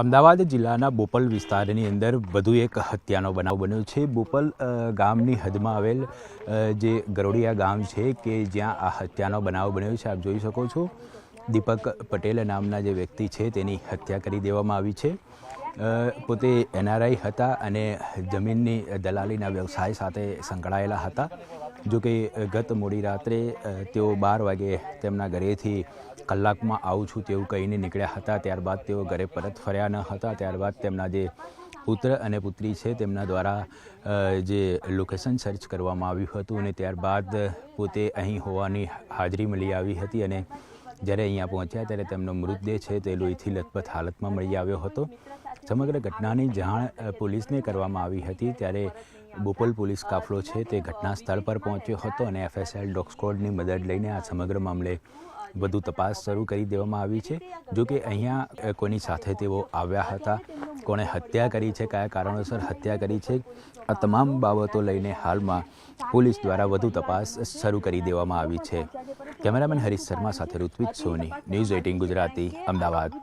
અમદાવાદ જિલ્લાના બોપલ વિસ્તારની અંદર વધુ એક હત્યાનો બનાવ બન્યો છે। બોપલ ગામની હદમાં આવેલ જે ગરોડિયા ગામ છે કે જ્યાં આ હત્યાનો બનાવ બન્યો છે। આપ જોઈ શકો છો દીપક પટેલ નામના જે વ્યક્તિ છે તેની હત્યા કરી દેવામાં આવી છે। પોતે એનઆરઆઈ હતા અને જમીનની દલાલીના વ્યવસાય સાથે સંકળાયેલા હતા। જો કે ગત મોડી રાત્રે તેઓ 12 વાગે તેમના ઘરેથી કલાકમાં આવું છું તેવું કહીને નીકળ્યા હતા। ત્યારબાદ તેઓ ઘરે પરત ફર્યા ન હતા। ત્યારબાદ તેમના જે પુત્ર અને પુત્રી છે તેમના દ્વારા જે લોકેશન સર્ચ કરવામાં આવ્યું હતું અને ત્યારબાદ પોતે અહીં હોવાની હાજરી મળી આવી હતી અને જ્યારે અહીંયા પહોંચ્યા ત્યારે તેમનો મૃતદેહ છે તે લોહીથી લથપથ હાલતમાં મળી આવ્યો હતો। સમગ્ર ઘટનાની જાણ પોલીસને કરવામાં આવી હતી ત્યારે બોપલ પોલીસ કાફલો છે તે ઘટના સ્થળ પર પહોંચ્યો હતો અને FSL ડોગ સ્ક્વોડની મદદ લઈને આ સમગ્ર મામલે વધુ તપાસ શરૂ કરી દેવામાં આવી છે। જો કે અહીંયા કોની સાથે તેઓ આવ્યા હતા, કોણે હત્યા કરી છે, કયા કારણોસર હત્યા કરી છે, આ તમામ બાબતો લઈને હાલમાં પોલીસ દ્વારા વધુ તપાસ શરૂ કરી દેવામાં આવી છે। કેમેરામેન હરીશ શર્મા સાથે ઋત્વિજ સોની, ન્યૂઝ 18 ગુજરાતી, અમદાવાદ।